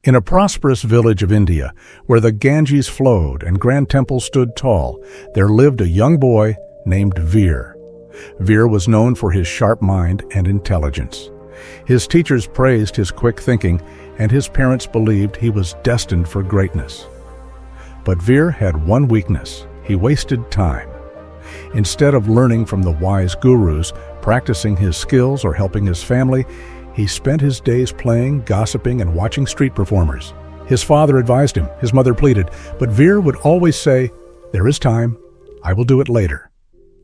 In a prosperous village of India, where the Ganges flowed and grand temples stood tall, there lived a young boy named Veer. Veer was known for his sharp mind and intelligence. His teachers praised his quick thinking, and his parents believed he was destined for greatness. But Veer had one weakness: he wasted time. Instead of learning from the wise gurus, practicing his skills, or helping his family, he spent his days playing, gossiping, and watching street performers. His father advised him, his mother pleaded, but Veer would always say, "There is time. I will do it later."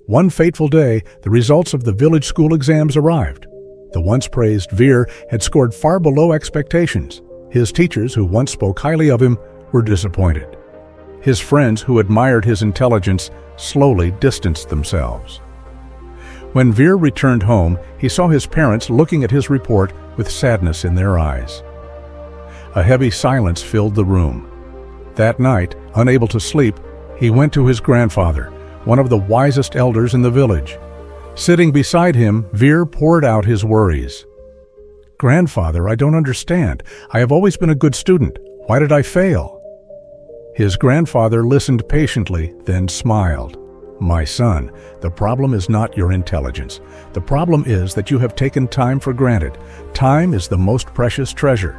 One fateful day, the results of the village school exams arrived. The once praised Veer had scored far below expectations. His teachers, who once spoke highly of him, were disappointed. His friends, who admired his intelligence, slowly distanced themselves. When Veer returned home, he saw his parents looking at his report with sadness in their eyes. A heavy silence filled the room. That night, unable to sleep, he went to his grandfather, one of the wisest elders in the village. Sitting beside him, Veer poured out his worries. "Grandfather, I don't understand. I have always been a good student. Why did I fail?" His grandfather listened patiently, then smiled. "My son, the problem is not your intelligence. The problem is that you have taken time for granted. Time is the most precious treasure.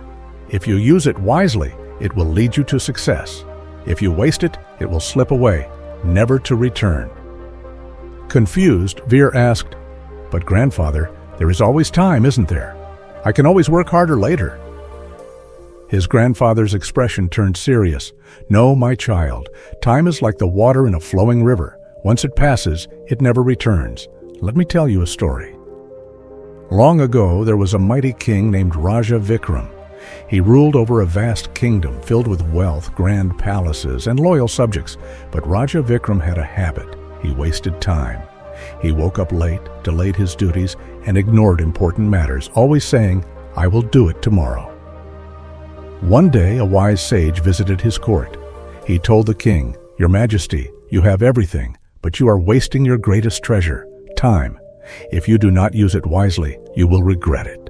If you use it wisely, it will lead you to success. If you waste it, it will slip away, never to return." Confused, Veer asked, "But grandfather, there is always time, isn't there? I can always work harder later." His grandfather's expression turned serious. "No, my child, time is like the water in a flowing river. Once it passes, it never returns. Let me tell you a story. Long ago, there was a mighty king named Raja Vikram. He ruled over a vast kingdom filled with wealth, grand palaces, and loyal subjects. But Raja Vikram had a habit. He wasted time. He woke up late, delayed his duties, and ignored important matters, always saying, "I will do it tomorrow." One day, a wise sage visited his court. He told the king, "Your Majesty, you have everything, but you are wasting your greatest treasure, time. If you do not use it wisely, you will regret it."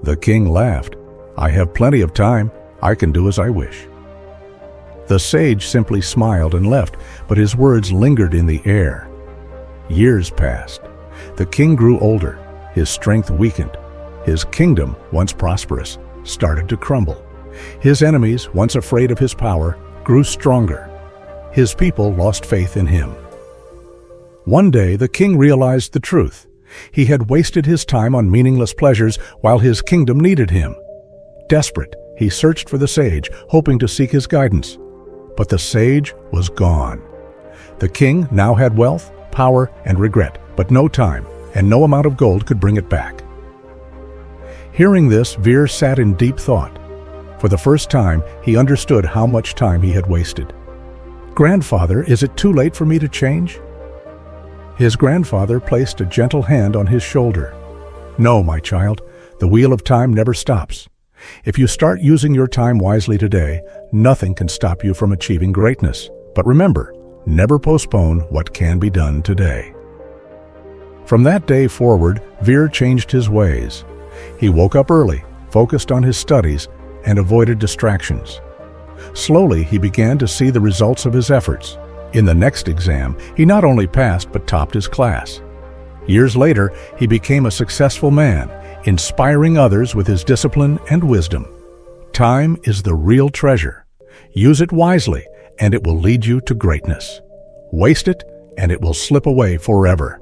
The king laughed. "I have plenty of time. I can do as I wish." The sage simply smiled and left, but his words lingered in the air. Years passed. The king grew older. His strength weakened. His kingdom, once prosperous, started to crumble. His enemies, once afraid of his power, grew stronger. His people lost faith in him. One day, the king realized the truth. He had wasted his time on meaningless pleasures while his kingdom needed him. Desperate, he searched for the sage, hoping to seek his guidance. But the sage was gone. The king now had wealth, power, and regret, but no time, and no amount of gold could bring it back. Hearing this, Veer sat in deep thought. For the first time, he understood how much time he had wasted. "Grandfather, is it too late for me to change?" His grandfather placed a gentle hand on his shoulder. "No, my child, the wheel of time never stops. If you start using your time wisely today, nothing can stop you from achieving greatness. But remember, never postpone what can be done today." From that day forward, Veer changed his ways. He woke up early, focused on his studies, and avoided distractions. Slowly, he began to see the results of his efforts. In the next exam, he not only passed but topped his class. Years later, he became a successful man, inspiring others with his discipline and wisdom. Time is the real treasure. Use it wisely, and it will lead you to greatness. Waste it, and it will slip away forever.